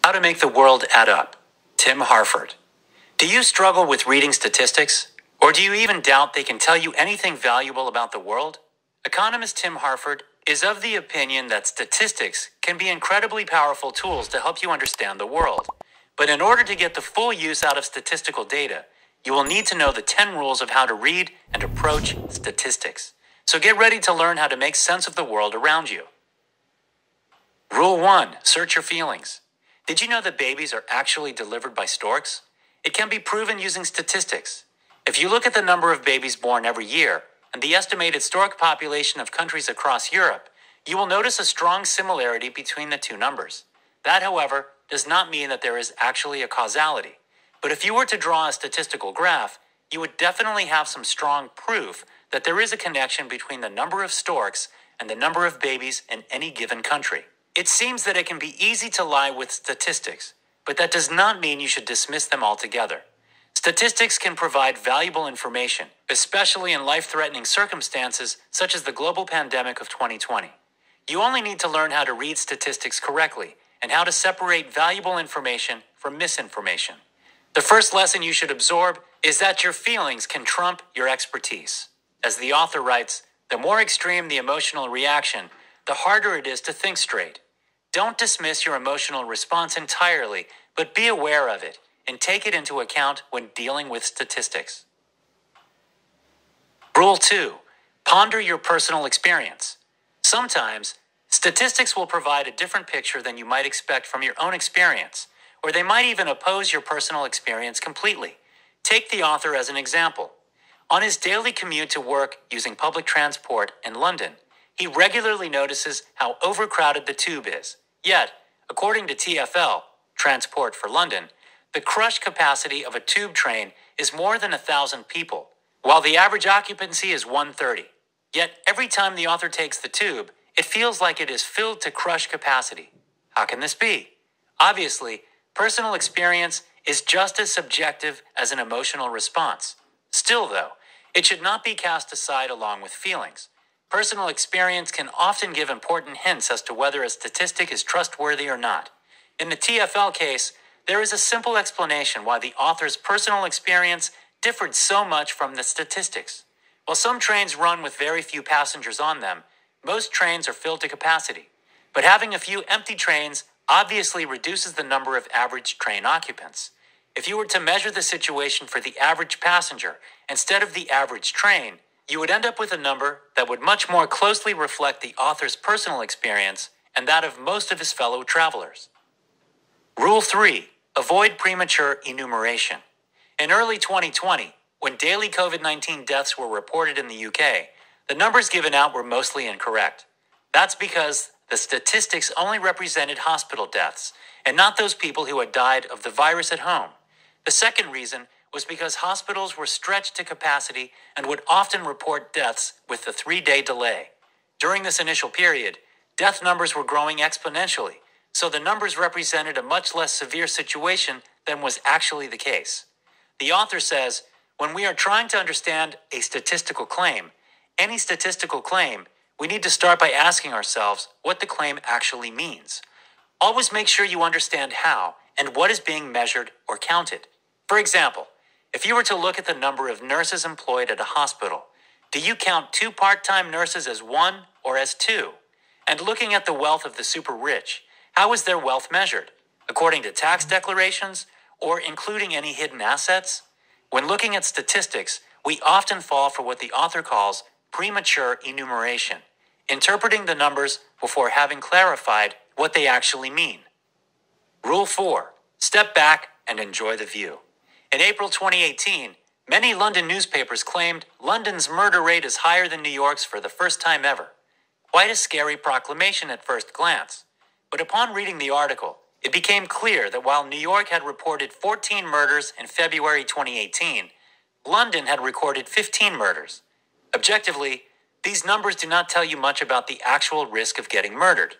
How to Make the World Add Up. Tim Harford. Do you struggle with reading statistics? Or do you even doubt they can tell you anything valuable about the world? Economist Tim Harford is of the opinion that statistics can be incredibly powerful tools to help you understand the world. But in order to get the full use out of statistical data, you will need to know the 10 rules of how to read and approach statistics. So get ready to learn how to make sense of the world around you. Rule 1. Search your feelings. Did you know that babies are actually delivered by storks? It can be proven using statistics. If you look at the number of babies born every year and the estimated stork population of countries across Europe, you will notice a strong similarity between the two numbers. That, however, does not mean that there is actually a causality. But if you were to draw a statistical graph, you would definitely have some strong proof that there is a connection between the number of storks and the number of babies in any given country. It seems that it can be easy to lie with statistics, but that does not mean you should dismiss them altogether. Statistics can provide valuable information, especially in life-threatening circumstances such as the global pandemic of 2020. You only need to learn how to read statistics correctly and how to separate valuable information from misinformation. The first lesson you should absorb is that your feelings can trump your expertise. As the author writes, the more extreme the emotional reaction, the harder it is to think straight. Don't dismiss your emotional response entirely, but be aware of it and take it into account when dealing with statistics. Rule 2. Ponder your personal experience. Sometimes, statistics will provide a different picture than you might expect from your own experience, or they might even oppose your personal experience completely. Take the author as an example. On his daily commute to work using public transport in London, he regularly notices how overcrowded the tube is. Yet, according to TfL, Transport for London, the crush capacity of a tube train is more than 1,000 people, while the average occupancy is 130. Yet, every time the author takes the tube, it feels like it is filled to crush capacity. How can this be? Obviously, personal experience is just as subjective as an emotional response. Still, though, it should not be cast aside along with feelings. Personal experience can often give important hints as to whether a statistic is trustworthy or not. In the TfL case, there is a simple explanation why the author's personal experience differed so much from the statistics. While some trains run with very few passengers on them, most trains are filled to capacity. But having a few empty trains obviously reduces the number of average train occupants. If you were to measure the situation for the average passenger instead of the average train, you would end up with a number that would much more closely reflect the author's personal experience and that of most of his fellow travelers. Rule 3. Avoid premature enumeration. In early 2020, when daily COVID-19 deaths were reported in the UK, the numbers given out were mostly incorrect. That's because the statistics only represented hospital deaths and not those people who had died of the virus at home. The second reason was because hospitals were stretched to capacity and would often report deaths with a 3-day delay. During this initial period, death numbers were growing exponentially, so the numbers represented a much less severe situation than was actually the case. The author says, when we are trying to understand a statistical claim, any statistical claim, we need to start by asking ourselves what the claim actually means. Always make sure you understand how and what is being measured or counted. For example, if you were to look at the number of nurses employed at a hospital, do you count 2 part-time nurses as 1 or as 2? And looking at the wealth of the super rich, how is their wealth measured? According to tax declarations or including any hidden assets? When looking at statistics, we often fall for what the author calls premature enumeration, interpreting the numbers before having clarified what they actually mean. Rule 4. Step back and enjoy the view. In April 2018, many London newspapers claimed London's murder rate is higher than New York's for the first time ever. Quite a scary proclamation at first glance. But upon reading the article, it became clear that while New York had reported 14 murders in February 2018, London had recorded 15 murders. Objectively, these numbers do not tell you much about the actual risk of getting murdered.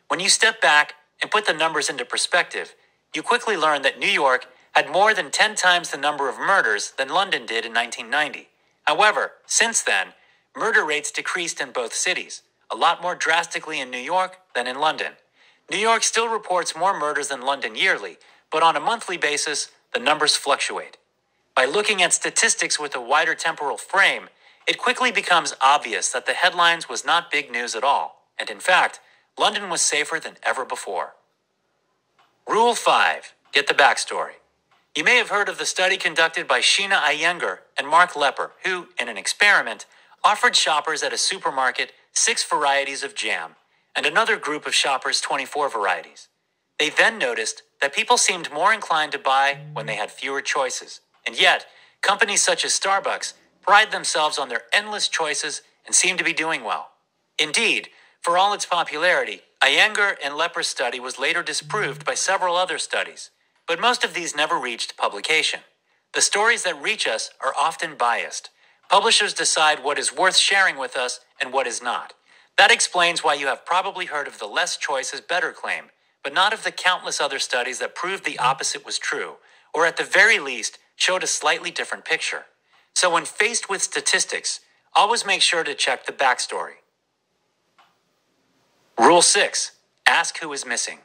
When you step back and put the numbers into perspective, you quickly learn that New York had more than 10 times the number of murders than London did in 1990. However, since then, murder rates decreased in both cities, a lot more drastically in New York than in London. New York still reports more murders than London yearly, but on a monthly basis, the numbers fluctuate. By looking at statistics with a wider temporal frame, it quickly becomes obvious that the headlines was not big news at all, and in fact, London was safer than ever before. Rule 5. Get the backstory. You may have heard of the study conducted by Sheena Iyengar and Mark Lepper, who, in an experiment, offered shoppers at a supermarket 6 varieties of jam, and another group of shoppers 24 varieties. They then noticed that people seemed more inclined to buy when they had fewer choices, and yet, companies such as Starbucks pride themselves on their endless choices and seem to be doing well. Indeed, for all its popularity, Iyengar and Lepper's study was later disproved by several other studies, but most of these never reached publication. The stories that reach us are often biased. Publishers decide what is worth sharing with us and what is not. That explains why you have probably heard of the less choice is better claim, but not of the countless other studies that proved the opposite was true, or at the very least, showed a slightly different picture. So when faced with statistics, always make sure to check the backstory. Rule 6. Ask who is missing.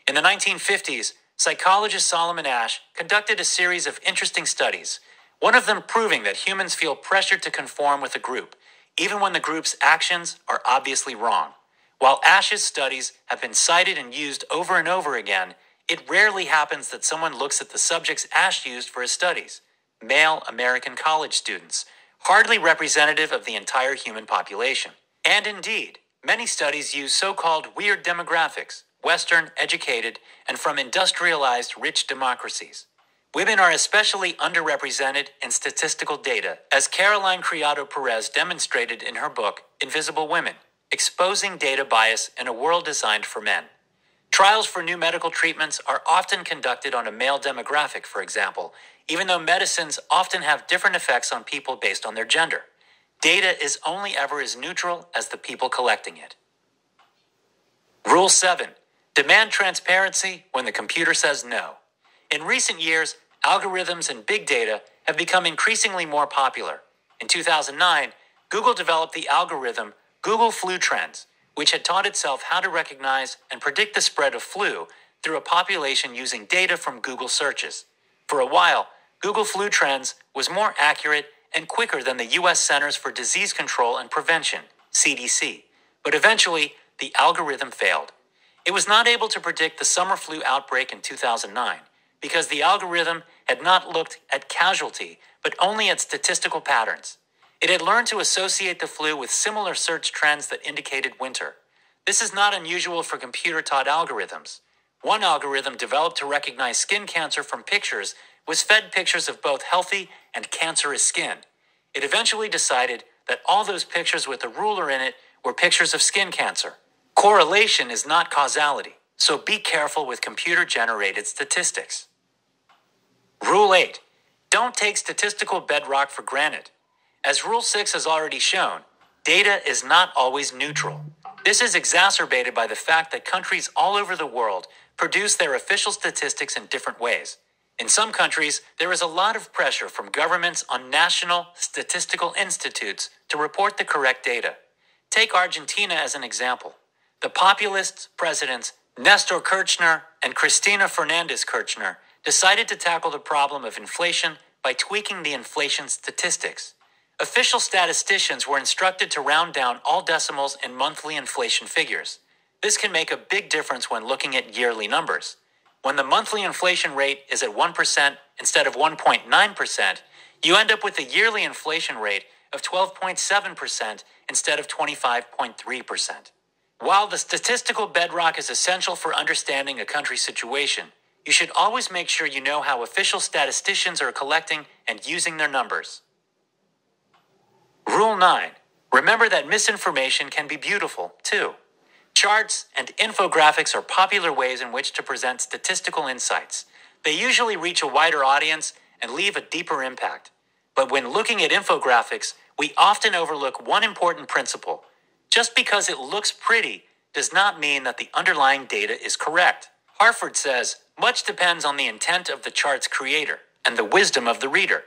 In the 1950s, psychologist Solomon Asch conducted a series of interesting studies, one of them proving that humans feel pressured to conform with a group, even when the group's actions are obviously wrong. While Asch's studies have been cited and used over and over again, it rarely happens that someone looks at the subjects Asch used for his studies, male American college students, hardly representative of the entire human population. And indeed, many studies use so-called weird demographics, Western, educated, and from industrialized rich democracies. Women are especially underrepresented in statistical data, as Caroline Criado Perez demonstrated in her book, Invisible Women, Exposing Data Bias in a World Designed for Men. Trials for new medical treatments are often conducted on a male demographic, for example, even though medicines often have different effects on people based on their gender. Data is only ever as neutral as the people collecting it. Rule 7. Demand transparency when the computer says no. In recent years, algorithms and big data have become increasingly more popular. In 2009, Google developed the algorithm Google Flu Trends, which had taught itself how to recognize and predict the spread of flu through a population using data from Google searches. For a while, Google Flu Trends was more accurate and quicker than the U.S. Centers for Disease Control and Prevention, CDC, but eventually the algorithm failed. It was not able to predict the summer flu outbreak in 2009 because the algorithm had not looked at casualty, but only at statistical patterns. It had learned to associate the flu with similar search trends that indicated winter. This is not unusual for computer-taught algorithms. One algorithm developed to recognize skin cancer from pictures was fed pictures of both healthy and cancerous skin. It eventually decided that all those pictures with a ruler in it were pictures of skin cancer. Correlation is not causality, so be careful with computer-generated statistics. Rule 8. Don't take statistical bedrock for granted. As Rule 6 has already shown, data is not always neutral. This is exacerbated by the fact that countries all over the world produce their official statistics in different ways. In some countries, there is a lot of pressure from governments on national statistical institutes to report the correct data. Take Argentina as an example. The populist presidents Nestor Kirchner and Cristina Fernandez Kirchner decided to tackle the problem of inflation by tweaking the inflation statistics. Official statisticians were instructed to round down all decimals in monthly inflation figures. This can make a big difference when looking at yearly numbers. When the monthly inflation rate is at 1% instead of 1.9%, you end up with a yearly inflation rate of 12.7% instead of 25.3%. While the statistical bedrock is essential for understanding a country's situation, you should always make sure you know how official statisticians are collecting and using their numbers. Rule 9. Remember that misinformation can be beautiful, too. Charts and infographics are popular ways in which to present statistical insights. They usually reach a wider audience and leave a deeper impact. But when looking at infographics, we often overlook one important principle. Just because it looks pretty does not mean that the underlying data is correct. Harford says, much depends on the intent of the chart's creator and the wisdom of the reader.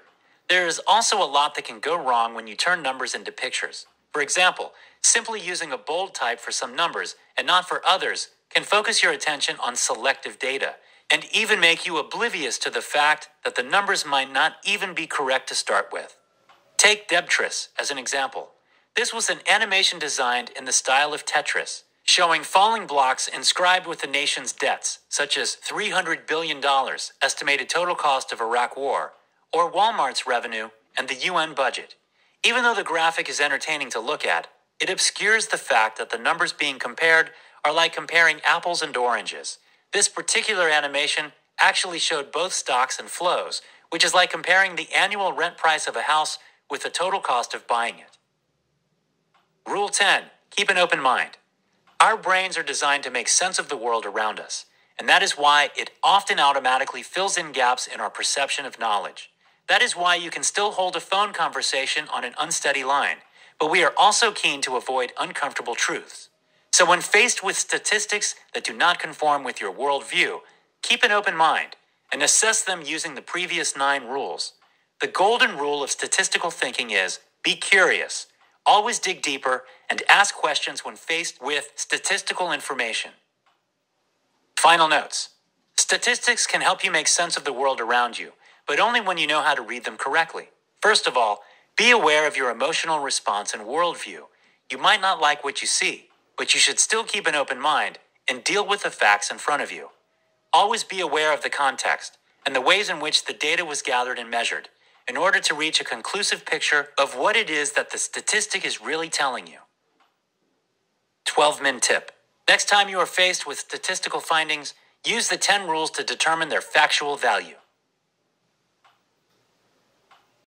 There is also a lot that can go wrong when you turn numbers into pictures. For example, simply using a bold type for some numbers and not for others can focus your attention on selective data and even make you oblivious to the fact that the numbers might not even be correct to start with. Take Debtris as an example. This was an animation designed in the style of Tetris, showing falling blocks inscribed with the nation's debts, such as $300 billion estimated total cost of Iraq war, or Walmart's revenue and the UN budget. Even though the graphic is entertaining to look at, it obscures the fact that the numbers being compared are like comparing apples and oranges. This particular animation actually showed both stocks and flows, which is like comparing the annual rent price of a house with the total cost of buying it. Rule 10. Keep an open mind. Our brains are designed to make sense of the world around us, and that is why it often automatically fills in gaps in our perception of knowledge. That is why you can still hold a phone conversation on an unsteady line, but we are also keen to avoid uncomfortable truths. So when faced with statistics that do not conform with your worldview, keep an open mind and assess them using the previous 9 rules. The golden rule of statistical thinking is be curious, always dig deeper, and ask questions when faced with statistical information. Final notes. Statistics can help you make sense of the world around you, but only when you know how to read them correctly. First of all, be aware of your emotional response and worldview. You might not like what you see, but you should still keep an open mind and deal with the facts in front of you. Always be aware of the context and the ways in which the data was gathered and measured in order to reach a conclusive picture of what it is that the statistic is really telling you. 12-min tip. Next time you are faced with statistical findings, use the 10 rules to determine their factual value.